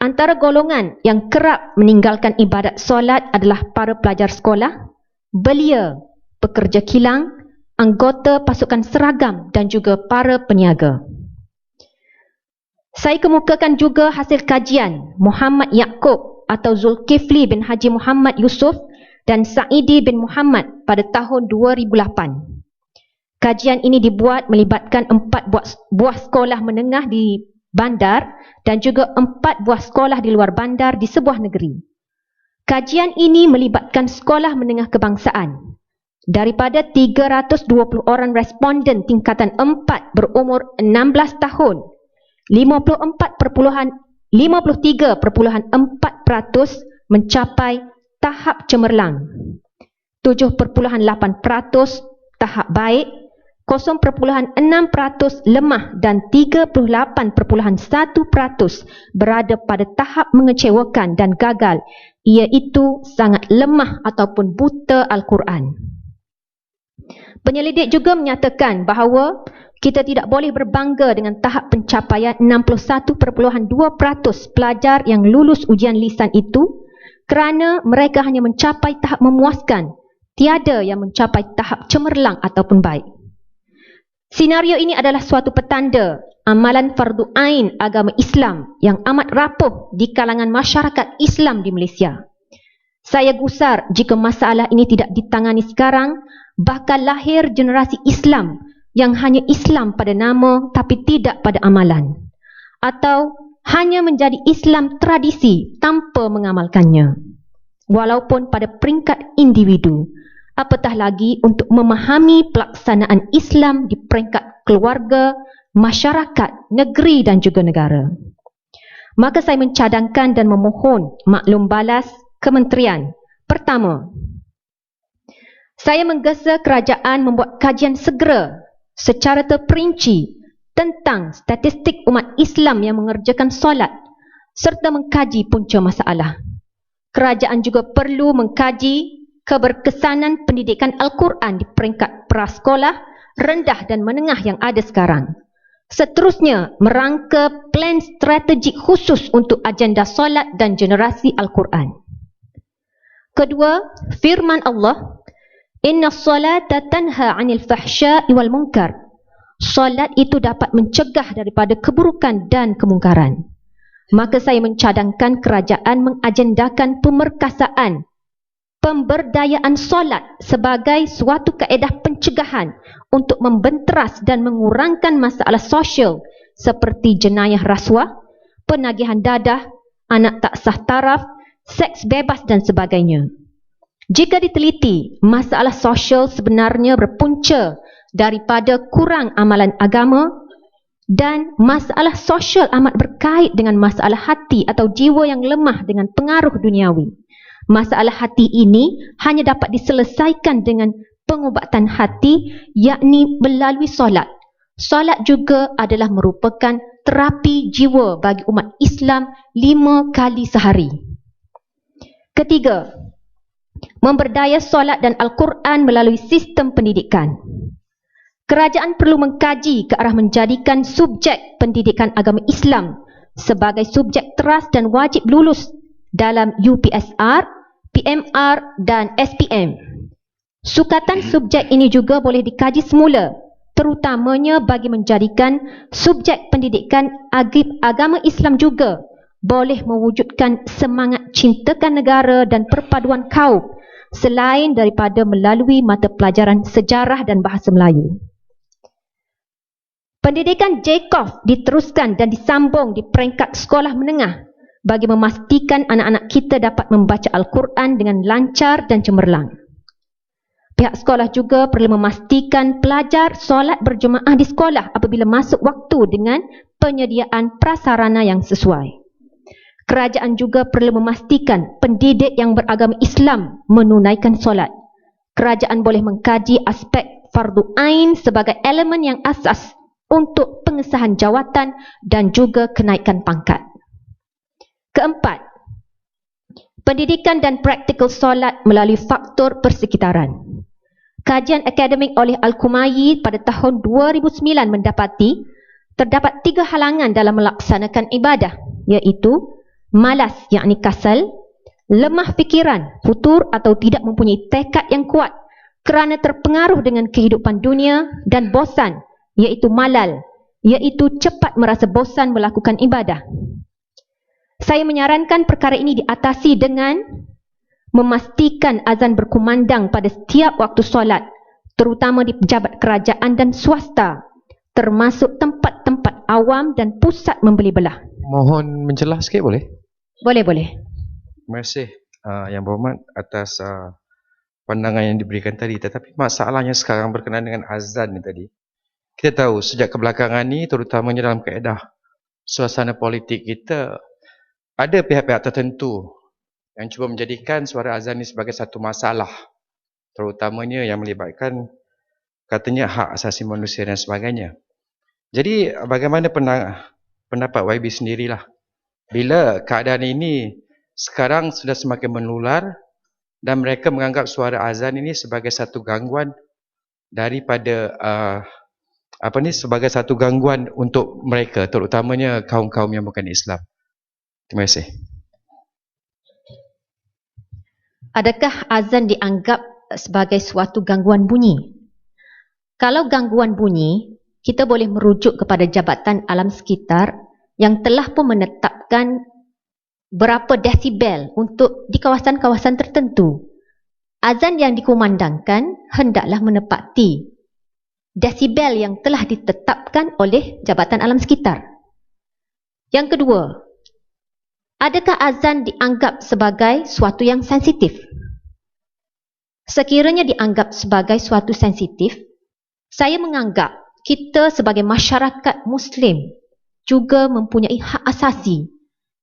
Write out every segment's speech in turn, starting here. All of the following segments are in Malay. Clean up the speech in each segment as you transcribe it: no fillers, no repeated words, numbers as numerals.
Antara golongan yang kerap meninggalkan ibadat solat adalah para pelajar sekolah, belia, pekerja kilang, anggota pasukan seragam dan juga para peniaga. Saya kemukakan juga hasil kajian Muhammad Yaakob atau Zulkifli bin Haji Muhammad Yusuf dan Saidi bin Muhammad pada tahun 2008. Kajian ini dibuat melibatkan 4 buah sekolah menengah di bandar dan juga 4 buah sekolah di luar bandar di sebuah negeri. Kajian ini melibatkan sekolah menengah kebangsaan. Daripada 320 orang responden tingkatan 4 berumur 16 tahun, 53.4% mencapai tahap cemerlang, 7.8% tahap baik, 0.6% lemah dan 38.1% berada pada tahap mengecewakan dan gagal, iaitu sangat lemah ataupun buta Al-Quran. Penyelidik juga menyatakan bahawa kita tidak boleh berbangga dengan tahap pencapaian 61.2% pelajar yang lulus ujian lisan itu kerana mereka hanya mencapai tahap memuaskan, tiada yang mencapai tahap cemerlang ataupun baik. Senario ini adalah suatu petanda amalan fardu ain agama Islam yang amat rapuh di kalangan masyarakat Islam di Malaysia. Saya gusar jika masalah ini tidak ditangani sekarang, bakal lahir generasi Islam yang hanya Islam pada nama tapi tidak pada amalan, atau hanya menjadi Islam tradisi tanpa mengamalkannya, walaupun pada peringkat individu, apatah lagi untuk memahami pelaksanaan Islam di peringkat keluarga, masyarakat, negeri dan juga negara. Maka saya mencadangkan dan memohon maklum balas kementerian. Pertama, saya menggesa kerajaan membuat kajian segera secara terperinci tentang statistik umat Islam yang mengerjakan solat serta mengkaji punca masalah. Kerajaan juga perlu mengkaji keberkesanan pendidikan Al-Quran di peringkat prasekolah, rendah dan menengah yang ada sekarang. Seterusnya, merangka plan strategik khusus untuk agenda solat dan generasi Al-Quran. Kedua, firman Allah, Inna salata tanha 'anil fahsya'i wal munkar. Salat itu dapat mencegah daripada keburukan dan kemungkaran. Maka saya mencadangkan kerajaan mengagendakan pemerkasaan pemberdayaan solat sebagai suatu kaedah pencegahan untuk membenteras dan mengurangkan masalah sosial seperti jenayah rasuah, penagihan dadah, anak tak sah taraf, seks bebas dan sebagainya. Jika diteliti, masalah sosial sebenarnya berpunca daripada kurang amalan agama dan masalah sosial amat berkait dengan masalah hati atau jiwa yang lemah dengan pengaruh duniawi. Masalah hati ini hanya dapat diselesaikan dengan pengubatan hati, yakni melalui solat. Solat juga adalah merupakan terapi jiwa bagi umat Islam 5 kali sehari. Ketiga, memberdaya solat dan Al-Quran melalui sistem pendidikan. Kerajaan perlu mengkaji ke arah menjadikan subjek pendidikan agama Islam sebagai subjek teras dan wajib lulus dalam UPSR, PMR dan SPM. Sukatan subjek ini juga boleh dikaji semula, terutamanya bagi menjadikan subjek pendidikan agama Islam juga boleh mewujudkan semangat cintakan negara dan perpaduan kaum selain daripada melalui mata pelajaran sejarah dan bahasa Melayu. Pendidikan Jacob diteruskan dan disambung di peringkat sekolah menengah bagi memastikan anak-anak kita dapat membaca Al-Quran dengan lancar dan cemerlang. Pihak sekolah juga perlu memastikan pelajar solat berjemaah di sekolah apabila masuk waktu dengan penyediaan prasarana yang sesuai. Kerajaan juga perlu memastikan pendidik yang beragama Islam menunaikan solat. Kerajaan boleh mengkaji aspek fardu ain sebagai elemen yang asas untuk pengesahan jawatan dan juga kenaikan pangkat. Keempat, pendidikan dan praktikal solat melalui faktor persekitaran. Kajian akademik oleh Al-Kumayi pada tahun 2009 mendapati terdapat 3 halangan dalam melaksanakan ibadah, iaitu malas yakni kasal, lemah fikiran, futur atau tidak mempunyai tekad yang kuat kerana terpengaruh dengan kehidupan dunia, dan bosan iaitu malal, iaitu cepat merasa bosan melakukan ibadah. Saya menyarankan perkara ini diatasi dengan memastikan azan berkumandang pada setiap waktu solat, terutama di pejabat kerajaan dan swasta, termasuk tempat-tempat awam dan pusat membeli belah. Mohon mencelah sikit boleh? Boleh. Terima kasih Yang Berhormat atas pandangan yang diberikan tadi. Tetapi masalahnya sekarang berkenaan dengan azan ni tadi. Kita tahu sejak kebelakangan ni, terutamanya dalam kaedah suasana politik kita, ada pihak-pihak tertentu yang cuba menjadikan suara azan ni sebagai satu masalah, terutamanya yang melibatkan katanya hak asasi manusia dan sebagainya. Jadi bagaimana pendapat YB sendirilah bila keadaan ini sekarang sudah semakin menular dan mereka menganggap suara azan ini sebagai satu gangguan daripada sebagai satu gangguan untuk mereka, terutamanya kaum-kaum yang bukan Islam. Terima kasih. Adakah azan dianggap sebagai suatu gangguan bunyi? Kalau gangguan bunyi, kita boleh merujuk kepada Jabatan Alam Sekitar yang telah pun menetapkan berapa desibel untuk di kawasan-kawasan tertentu. Azan yang dikumandangkan hendaklah menepati desibel yang telah ditetapkan oleh Jabatan Alam Sekitar. Yang kedua, adakah azan dianggap sebagai suatu yang sensitif? Sekiranya dianggap sebagai suatu sensitif, saya menganggap kita sebagai masyarakat Muslim juga mempunyai hak asasi.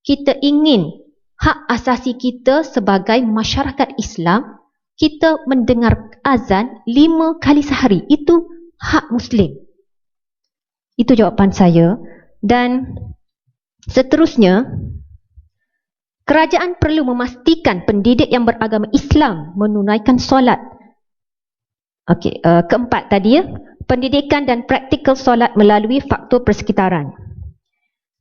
Kita ingin hak asasi kita sebagai masyarakat Islam, kita mendengar azan 5 kali sehari. Itu hak Muslim. Itu jawapan saya. Dan seterusnya, kerajaan perlu memastikan pendidik yang beragama Islam menunaikan solat. Keempat tadi, pendidikan dan praktikal solat melalui faktor persekitaran.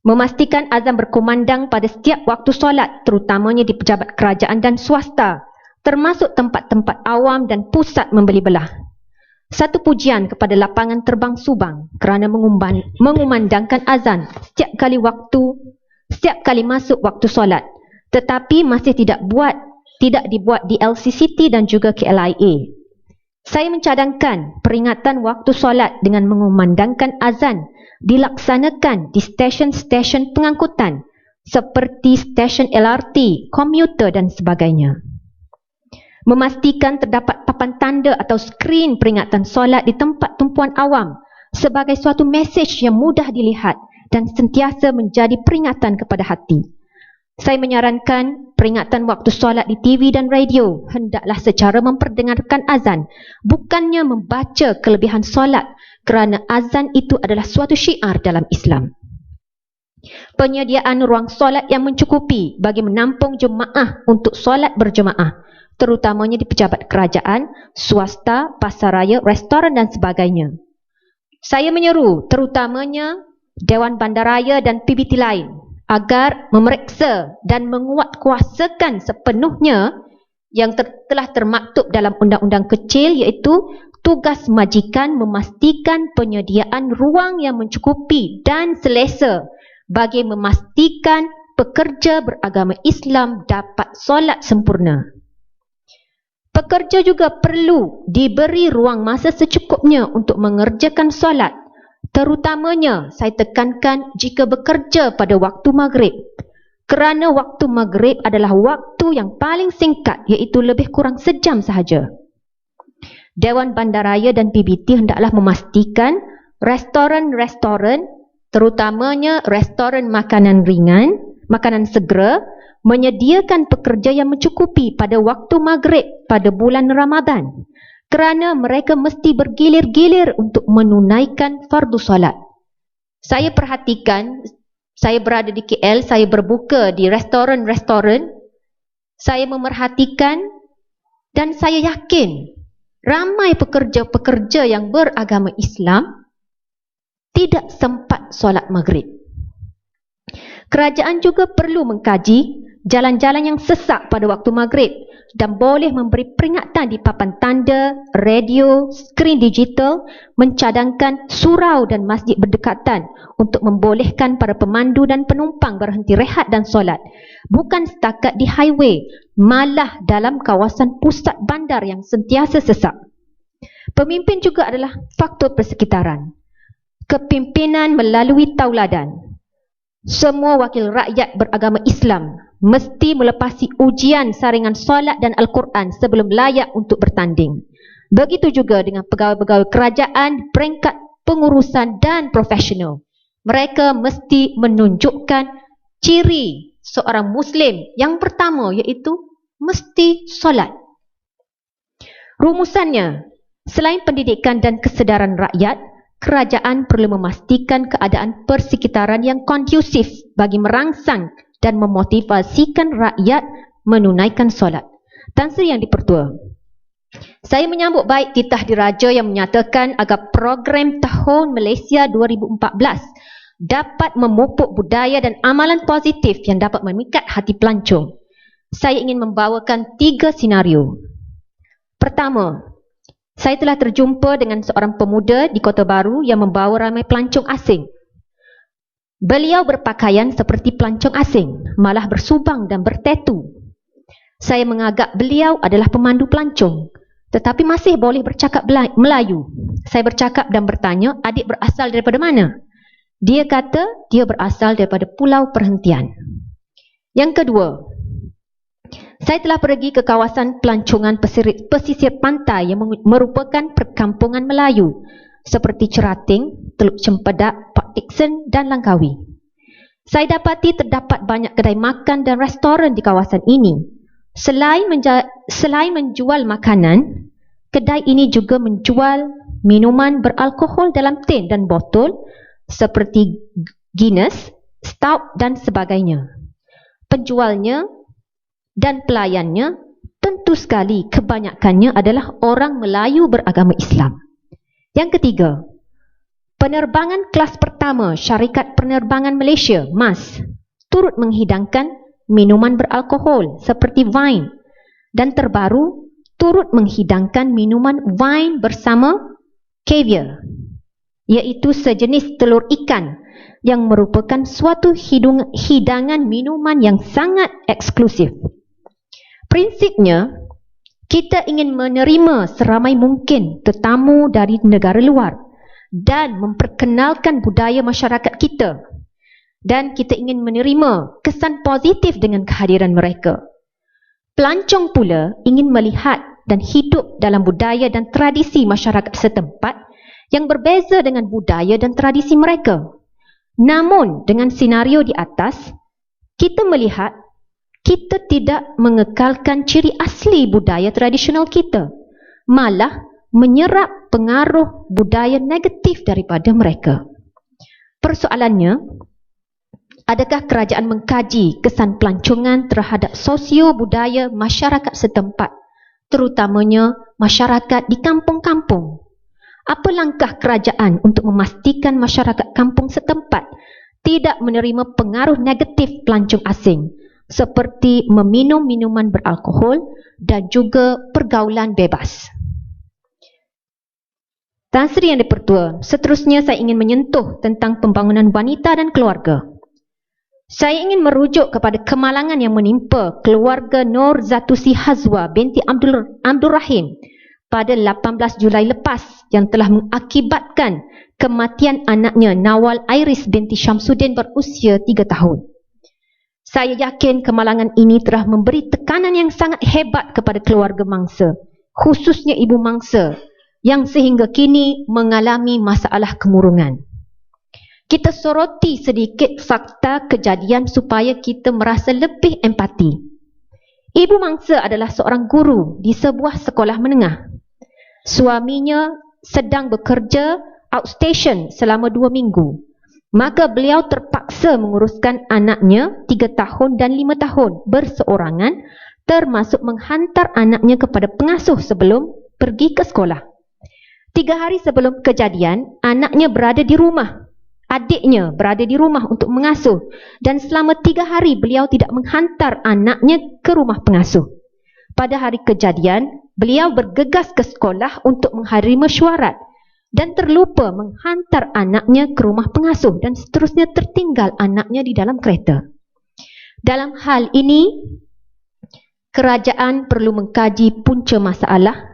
Memastikan azan berkumandang pada setiap waktu solat, terutamanya di pejabat kerajaan dan swasta, termasuk tempat-tempat awam dan pusat membeli belah. Satu pujian kepada lapangan terbang Subang kerana mengumandangkan azan setiap kali masuk waktu solat. Tetapi masih tidak dibuat di LCCT dan juga KLIA. Saya mencadangkan peringatan waktu solat dengan mengumandangkan azan dilaksanakan di stesen-stesen pengangkutan seperti stesen LRT, komuter dan sebagainya. Memastikan terdapat papan tanda atau skrin peringatan solat di tempat tumpuan awam sebagai suatu mesej yang mudah dilihat dan sentiasa menjadi peringatan kepada hati. Saya menyarankan peringatan waktu solat di TV dan radio hendaklah secara memperdengarkan azan, bukannya membaca kelebihan solat, kerana azan itu adalah suatu syiar dalam Islam. Penyediaan ruang solat yang mencukupi bagi menampung jemaah untuk solat berjemaah, terutamanya di pejabat kerajaan, swasta, pasaraya, restoran dan sebagainya. Saya menyeru terutamanya Dewan Bandaraya dan PBT lain agar memeriksa dan menguatkuasakan sepenuhnya yang telah termaktub dalam undang-undang kecil, iaitu tugas majikan memastikan penyediaan ruang yang mencukupi dan selesa bagi memastikan pekerja beragama Islam dapat solat sempurna. Pekerja juga perlu diberi ruang masa secukupnya untuk mengerjakan solat. Terutamanya saya tekankan jika bekerja pada waktu maghrib, kerana waktu maghrib adalah waktu yang paling singkat, iaitu lebih kurang sejam sahaja. Dewan Bandaraya dan PBT hendaklah memastikan restoran-restoran, terutamanya restoran makanan ringan, makanan segera, menyediakan pekerja yang mencukupi pada waktu maghrib pada bulan Ramadan, kerana mereka mesti bergilir-gilir untuk menunaikan fardu solat. Saya perhatikan, saya berada di KL, saya berbuka di restoran-restoran, saya memerhatikan dan saya yakin ramai pekerja-pekerja yang beragama Islam tidak sempat solat maghrib. Kerajaan juga perlu mengkaji jalan-jalan yang sesak pada waktu maghrib dan boleh memberi peringatan di papan tanda, radio, skrin digital, mencadangkan surau dan masjid berdekatan untuk membolehkan para pemandu dan penumpang berhenti rehat dan solat. Bukan setakat di highway, malah dalam kawasan pusat bandar yang sentiasa sesak. Pemimpin juga adalah faktor persekitaran. Kepimpinan melalui tauladan. Semua wakil rakyat beragama Islam mesti melepasi ujian saringan solat dan Al-Quran sebelum layak untuk bertanding. Begitu juga dengan pegawai-pegawai kerajaan, peringkat pengurusan dan profesional. Mereka mesti menunjukkan ciri seorang Muslim yang pertama, iaitu mesti solat. Rumusannya, selain pendidikan dan kesedaran rakyat, kerajaan perlu memastikan keadaan persekitaran yang kondusif bagi merangsang dan memotivasikan rakyat menunaikan solat. Tan Sri Yang di-Pertua, saya menyambut baik titah diraja yang menyatakan agar program Tahun Malaysia 2014 dapat memupuk budaya dan amalan positif yang dapat memikat hati pelancong. Saya ingin membawakan 3 senario. Pertama, saya telah terjumpa dengan seorang pemuda di Kota Baru yang membawa ramai pelancong asing. Beliau berpakaian seperti pelancong asing, malah bersubang dan bertatu. Saya mengagak beliau adalah pemandu pelancong, tetapi masih boleh bercakap Melayu. Saya bercakap dan bertanya, adik berasal daripada mana? Dia kata, dia berasal daripada Pulau Perhentian. Yang kedua, saya telah pergi ke kawasan pelancongan pesisir pantai yang merupakan perkampungan Melayu seperti Cerating, Teluk Cempedak, Pak Dixon dan Langkawi. Saya dapati terdapat banyak kedai makan dan restoran di kawasan ini. Selain menjual makanan, kedai ini juga menjual minuman beralkohol dalam tin dan botol seperti Guinness, Stout dan sebagainya. Penjualnya dan pelayannya tentu sekali kebanyakannya adalah orang Melayu beragama Islam. Yang ketiga, penerbangan kelas pertama Syarikat Penerbangan Malaysia, MAS, turut menghidangkan minuman beralkohol seperti wine dan terbaru turut menghidangkan minuman wine bersama caviar, iaitu sejenis telur ikan yang merupakan suatu hidangan minuman yang sangat eksklusif. Prinsipnya, kita ingin menerima seramai mungkin tetamu dari negara luar dan memperkenalkan budaya masyarakat kita. Dan kita ingin menerima kesan positif dengan kehadiran mereka. Pelancong pula ingin melihat dan hidup dalam budaya dan tradisi masyarakat setempat yang berbeza dengan budaya dan tradisi mereka. Namun, dengan senario di atas, kita melihat kita tidak mengekalkan ciri asli budaya tradisional kita, malah menyerap pengaruh budaya negatif daripada mereka. Persoalannya, adakah kerajaan mengkaji kesan pelancongan terhadap sosio-budaya masyarakat setempat, terutamanya masyarakat di kampung-kampung? Apa langkah kerajaan untuk memastikan masyarakat kampung setempat tidak menerima pengaruh negatif pelancong asing, seperti meminum minuman beralkohol dan juga pergaulan bebas? Tan Sri Yang di-Pertua, seterusnya saya ingin menyentuh tentang pembangunan wanita dan keluarga. Saya ingin merujuk kepada kemalangan yang menimpa keluarga Nur Zatusi Hazwa binti Abdul Rahim pada 18 Julai lepas yang telah mengakibatkan kematian anaknya Nawal Iris binti Syamsuddin berusia 3 tahun. Saya yakin kemalangan ini telah memberi tekanan yang sangat hebat kepada keluarga mangsa, khususnya ibu mangsa, yang sehingga kini mengalami masalah kemurungan. Kita soroti sedikit fakta kejadian supaya kita merasa lebih empati. Ibu mangsa adalah seorang guru di sebuah sekolah menengah. Suaminya sedang bekerja outstation selama 2 minggu. Maka beliau terpaksa menguruskan anaknya 3 tahun dan 5 tahun berseorangan, termasuk menghantar anaknya kepada pengasuh sebelum pergi ke sekolah. 3 hari sebelum kejadian, anaknya berada di rumah Adiknya berada di rumah untuk mengasuh dan selama 3 hari beliau tidak menghantar anaknya ke rumah pengasuh. Pada hari kejadian, beliau bergegas ke sekolah untuk menghadiri mesyuarat dan terlupa menghantar anaknya ke rumah pengasuh dan seterusnya tertinggal anaknya di dalam kereta. Dalam hal ini, kerajaan perlu mengkaji punca masalah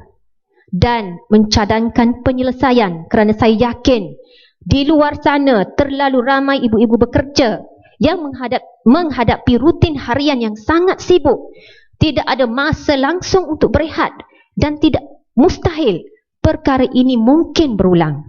dan mencadangkan penyelesaian kerana saya yakin di luar sana terlalu ramai ibu-ibu bekerja yang menghadapi rutin harian yang sangat sibuk. Tidak ada masa langsung untuk berehat dan tidak mustahil perkara ini mungkin berulang.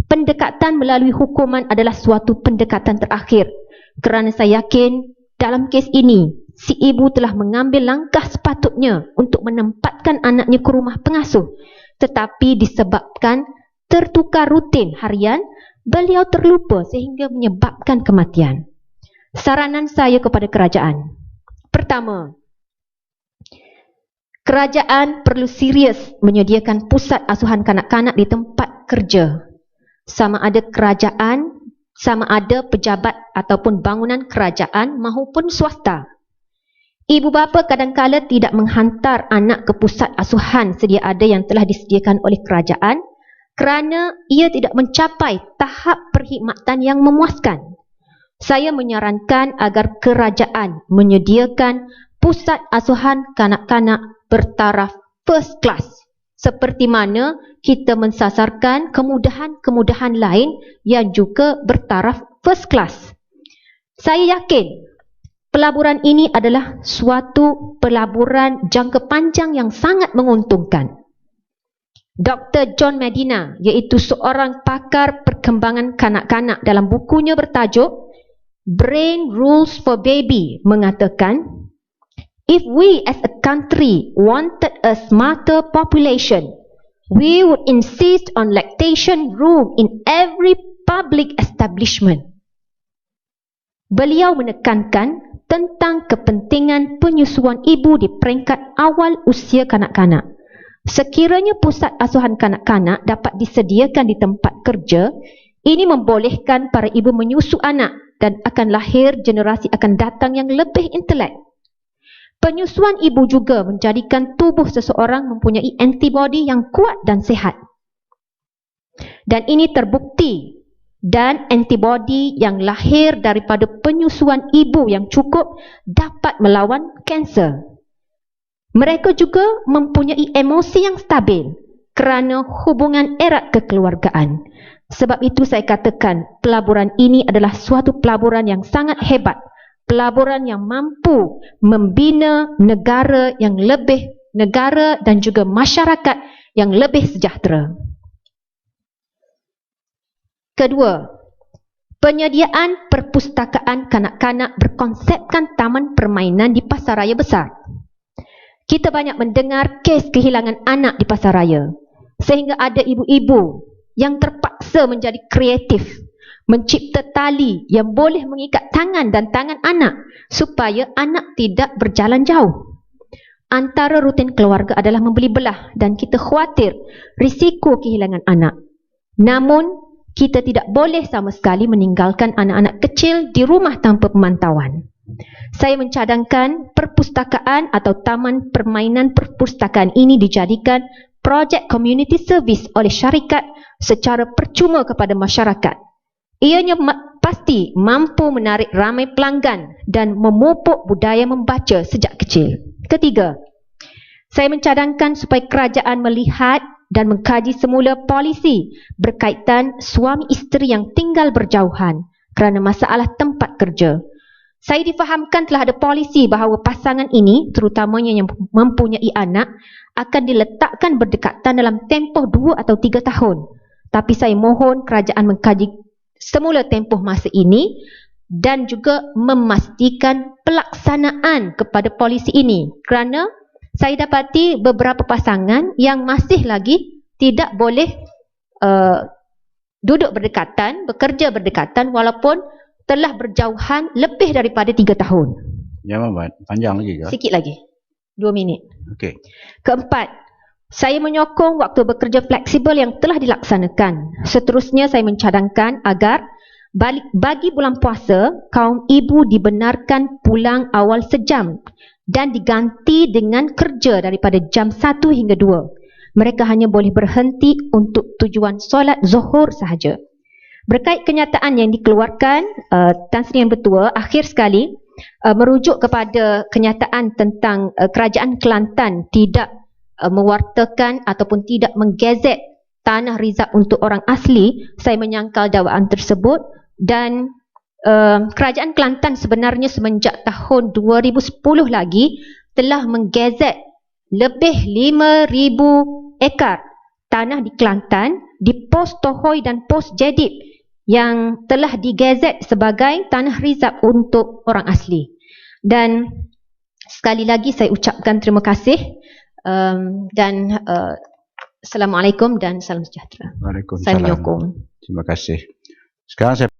Pendekatan melalui hukuman adalah suatu pendekatan terakhir kerana saya yakin dalam kes ini si ibu telah mengambil langkah sepatutnya untuk menempatkan anaknya ke rumah pengasuh, tetapi disebabkan tertukar rutin harian, beliau terlupa sehingga menyebabkan kematian. Saranan saya kepada kerajaan. Pertama, kerajaan perlu serius menyediakan pusat asuhan kanak-kanak di tempat kerja. Sama ada kerajaan, sama ada pejabat ataupun bangunan kerajaan maupun swasta. Ibu bapa kadang-kala tidak menghantar anak ke pusat asuhan sedia ada yang telah disediakan oleh kerajaan kerana ia tidak mencapai tahap perkhidmatan yang memuaskan. Saya menyarankan agar kerajaan menyediakan pusat asuhan kanak-kanak bertaraf first class, seperti mana kita mensasarkan kemudahan-kemudahan lain yang juga bertaraf first class. Saya yakin pelaburan ini adalah suatu pelaburan jangka panjang yang sangat menguntungkan. Dr. John Medina, iaitu seorang pakar perkembangan kanak-kanak, dalam bukunya bertajuk Brain Rules for Baby mengatakan, if we as a country wanted a smarter population, we would insist on lactation room in every public establishment. Beliau menekankan tentang kepentingan penyusuan ibu di peringkat awal usia kanak-kanak. Sekiranya pusat asuhan kanak-kanak dapat disediakan di tempat kerja, ini membolehkan para ibu menyusu anak dan akan lahir generasi akan datang yang lebih intelek. Penyusuan ibu juga menjadikan tubuh seseorang mempunyai antibodi yang kuat dan sihat. Dan ini terbukti, dan antibodi yang lahir daripada penyusuan ibu yang cukup dapat melawan kanser. Mereka juga mempunyai emosi yang stabil kerana hubungan erat kekeluargaan. Sebab itu saya katakan pelaburan ini adalah suatu pelaburan yang sangat hebat. Pelaburan yang mampu membina negara dan juga masyarakat yang lebih sejahtera. Kedua, penyediaan perpustakaan kanak-kanak berkonsepkan taman permainan di pasaraya besar. Kita banyak mendengar kes kehilangan anak di pasaraya, sehingga ada ibu-ibu yang terpaksa menjadi kreatif, mencipta tali yang boleh mengikat tangan dan tangan anak supaya anak tidak berjalan jauh. Antara rutin keluarga adalah membeli belah dan kita khawatir risiko kehilangan anak. Namun, kita tidak boleh sama sekali meninggalkan anak-anak kecil di rumah tanpa pemantauan. Saya mencadangkan perpustakaan atau taman permainan perpustakaan ini dijadikan projek community service oleh syarikat secara percuma kepada masyarakat. Ianya pasti mampu menarik ramai pelanggan dan memupuk budaya membaca sejak kecil. Ketiga, saya mencadangkan supaya kerajaan melihat dan mengkaji semula polisi berkaitan suami isteri yang tinggal berjauhan kerana masalah tempat kerja. Saya difahamkan telah ada polisi bahawa pasangan ini, terutamanya yang mempunyai anak, akan diletakkan berdekatan dalam tempoh 2 atau 3 tahun. Tapi saya mohon kerajaan mengkaji semula tempoh masa ini dan juga memastikan pelaksanaan kepada polisi ini, kerana saya dapati beberapa pasangan yang masih lagi tidak boleh duduk berdekatan, bekerja berdekatan walaupun telah berjauhan lebih daripada 3 tahun. Ya, panjang lagi ke? Sikit lagi. 2 minit. Okey. Keempat, saya menyokong waktu bekerja fleksibel yang telah dilaksanakan. Seterusnya saya mencadangkan agar Bagi bulan puasa, kaum ibu dibenarkan pulang awal sejam dan diganti dengan kerja daripada jam 1 hingga 2. Mereka hanya boleh berhenti untuk tujuan solat zuhur sahaja. Berkait kenyataan yang dikeluarkan, Tan Sri Yang Bertua akhir sekali merujuk kepada kenyataan tentang Kerajaan Kelantan tidak mewartakan ataupun tidak menggazet tanah rizab untuk orang asli. Saya menyangkal dakwaan tersebut dan Kerajaan Kelantan sebenarnya semenjak tahun 2010 lagi telah menggazet lebih 5,000 ekar tanah di Kelantan di pos Tohoi dan pos Jedib yang telah digazet sebagai tanah rizab untuk orang asli. Dan sekali lagi saya ucapkan terima kasih dan Assalamualaikum dan salam sejahtera. Waalaikumsalam. Saya menyokong. Terima kasih. Sekarang saya